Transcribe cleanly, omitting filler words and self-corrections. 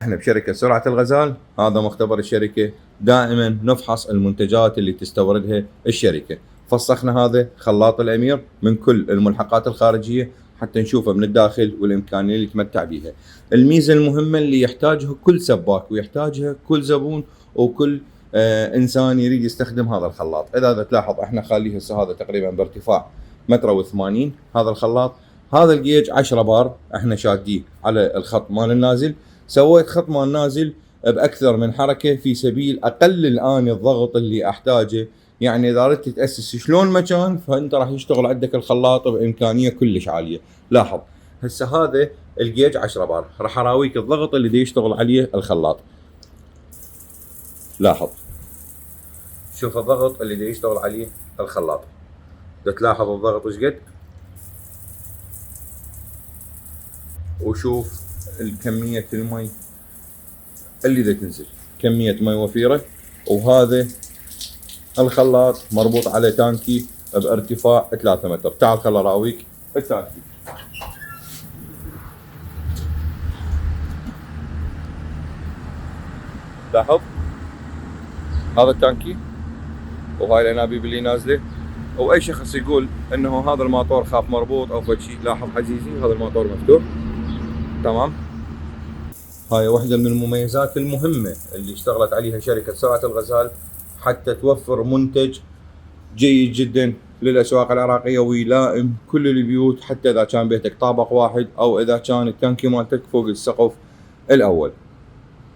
احنا بشركة سرعة الغزال، هذا مختبر الشركة. دائما نفحص المنتجات اللي تستوردها الشركة. فسخنا هذا خلاط الأمير من كل الملحقات الخارجية حتى نشوفه من الداخل والإمكانية اللي يتمتع بها. الميزة المهمة اللي يحتاجها كل سباك ويحتاجها كل زبون وكل إنسان يريد يستخدم هذا الخلاط. إذا تلاحظ احنا خاليه هسه هذا تقريبا بارتفاع 1.80 هذا الخلاط. هذا الجيج 10 بار احنا شاديه على الخط مال النازل. سويت خط مال نازل باكثر من حركه في سبيل اقلل اني الضغط اللي احتاجه. يعني اذا اردت تاسس شلون مكان فانت راح يشتغل عندك الخلاط بامكانيه كلش عاليه. لاحظ هسه هذا الجيج 10 بار، راح اراويك الضغط اللي دي يشتغل عليه الخلاط. لاحظ، شوف الضغط اللي دي يشتغل عليه الخلاط. تلاحظ الضغط ايش قد، وشوف الكمية المي اللي دا تنزل، كمية مي وفيرة. وهذا الخلاط مربوط على تانكي بارتفاع 3 متر. تعال خل اراويك التانكي. لاحظ هذا التانكي وهاي الانابيب اللي نازله. واي شخص يقول انه هذا الموتور خاف مربوط او فد شيء، لاحظ عزيزي هذا الموتور مفتوح تمام. هاي واحدة من المميزات المهمة اللي اشتغلت عليها شركة سرعة الغزال حتى توفر منتج جيد جدا للأسواق العراقية ويلائم كل البيوت، حتى إذا كان بيتك طابق واحد أو إذا كان التانكي مالتك فوق السقف الأول.